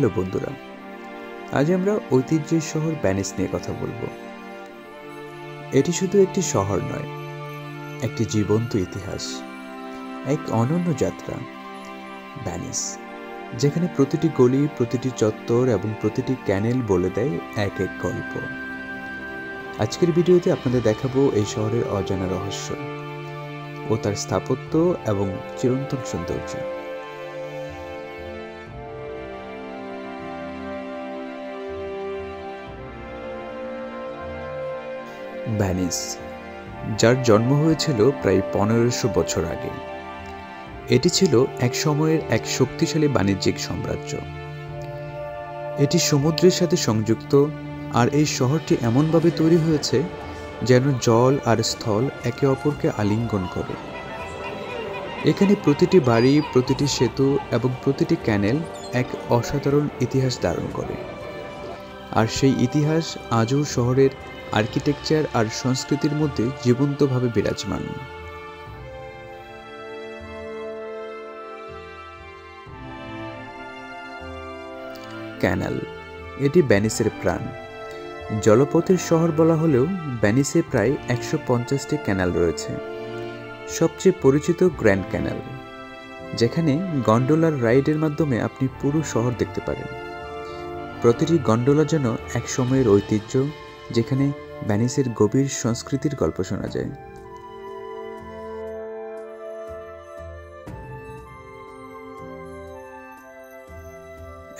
Hello বন্ধুরা, আজ আমরা ঐতিহ্যের শহর ভেনিস নিয়ে কথা বলবো। এটি শুধু একটি শহর নয়, একটি জীবন্ত ইতিহাস, এক অনন্য যাত্রা। ভেনিস, যেখানে প্রতিটি গলি, প্রতিটি চত্বর এবং প্রতিটি ক্যানেল বলে দেয় এক এক গল্প। আজকের ভিডিওতে আপনাদের দেখাবো এই শহরের অজানা রহস্য ও তার স্থাপত্য এবং চিরন্তন সৌন্দর্য। ভেনিস, যার জন্ম হয়েছিল প্রায় 1500 বছর আগে, এটি ছিল এক সময়ের এক শক্তিশালী বাণিজ্যিক সাম্রাজ্য। এটি সমুদ্রের সাথে সংযুক্ত, আর এই শহরটি এমনভাবে তৈরি হয়েছে যেন জল আর স্থল একে অপরকে আলিঙ্গন করে। এখানে প্রতিটি বাড়ি, প্রতিটি সেতু এবং প্রতিটি ক্যানেল এক অসাধারণ ইতিহাস ধারণ করে, আর সেই ইতিহাস আজও শহরের আর্কিটেকচার আর সংস্কৃতির মধ্যে জীবন্তভাবে বিরাজমান। ক্যানাল, এটি ভেনিসের প্রাণ। জলপথের শহর বলা হলেও ভেনিসে প্রায় 150টি ক্যানাল রয়েছে। সবচেয়ে পরিচিত গ্র্যান্ড ক্যানাল, যেখানে গন্ডোলার রাইডের মাধ্যমে আপনি পুরো শহর দেখতে পারেন। প্রতিটি গন্ডোলা যেন এক সময়ের ঐতিহ্য, যেখানে ভেনিসের গভীর সংস্কৃতির গল্প শোনা যায়।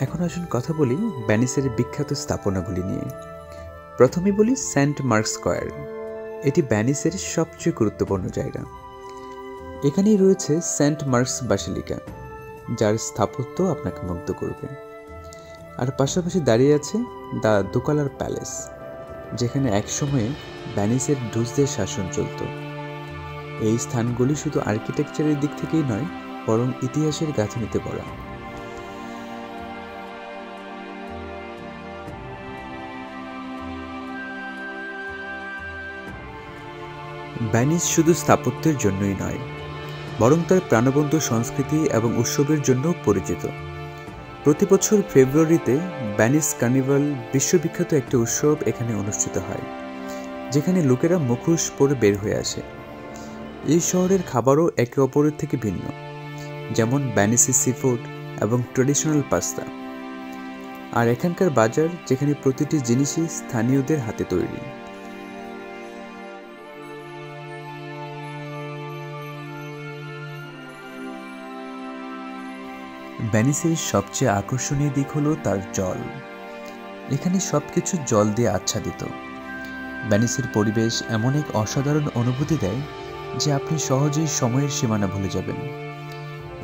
এখন আসুন কথা বলি ভেনিসের বিখ্যাত স্থাপনাগুলি নিয়ে। প্রথমে বলি সেন্ট মার্ক স্কয়ার। এটি ভেনিসের সবচেয়ে গুরুত্বপূর্ণ জায়গা। এখানেই রয়েছে সেন্ট মার্কস বাসিলিকা, যার স্থাপত্য আপনাকে মুগ্ধ করবে। আর পাশাপাশি দাঁড়িয়ে আছে দ্য দুকালার প্যালেস, যেখানে একসময়ে ভেনিসের ডুচদের শাসন চলত। এই স্থানগুলি শুধু আর্কিটেকচারের দিক থেকেই নয়, বরং ইতিহাসের গাঁথনিতে ভরা। ভেনিস শুধু স্থাপত্যের জন্যই নয়, বরং তার প্রাণবন্ত সংস্কৃতি এবং উৎসবের জন্য পরিচিত। প্রতি বছর ফেব্রুয়ারিতে ভেনিস কার্নিভাল বিশ্ববিখ্যাত একটি উৎসব এখানে অনুষ্ঠিত হয়, যেখানে লোকেরা মুখোশ পরে বের হয়ে আসে। এই শহরের খাবারও একে অপরের থেকে ভিন্ন, যেমন ভেনিসি সিফুড এবং ট্র্যাডিশনাল পাস্তা। আর এখানকার বাজার, যেখানে প্রতিটি জিনিসই স্থানীয়দের হাতে তৈরি। ভেনিসের সবচেয়ে আকর্ষণীয় দিক হলো তার জল। এখানে সবকিছু জল দিয়ে আচ্ছাদিত। ভেনিসের পরিবেশ এমন এক অসাধারণ অনুভূতি দেয় যে আপনি সহজেই সময়ের সীমানা ভুলে যাবেন।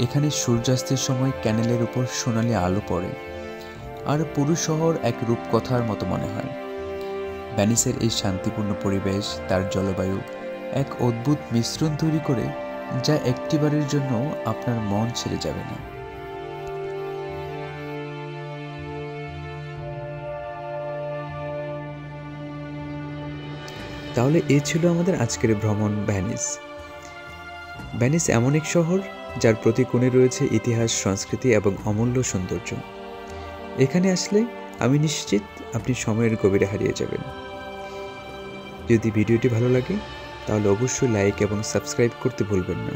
এখানে সূর্যাস্তের সময় ক্যানেলের উপর সোনালি আলো পড়ে, আর পুরো শহর এক রূপকথার মতো মনে হয়। ভেনিসের এই শান্তিপূর্ণ পরিবেশ, তার জলবায়ু এক অদ্ভুত মিশ্রণ তৈরি করে, যা একটিবারের জন্য আপনার মন ছেড়ে যাবে না। তাহলে এই ছিল আমাদের আজকের ভ্রমণ ভেনিস। ভেনিস এমন এক শহর যার প্রতি কোণে রয়েছে ইতিহাস, সংস্কৃতি এবং অমূল্য সৌন্দর্য। এখানে আসলে আমি নিশ্চিত আপনি সময়ের গভীরে হারিয়ে যাবেন। যদি ভিডিওটি ভালো লাগে, তাহলে অবশ্যই লাইক এবং সাবস্ক্রাইব করতে ভুলবেন না।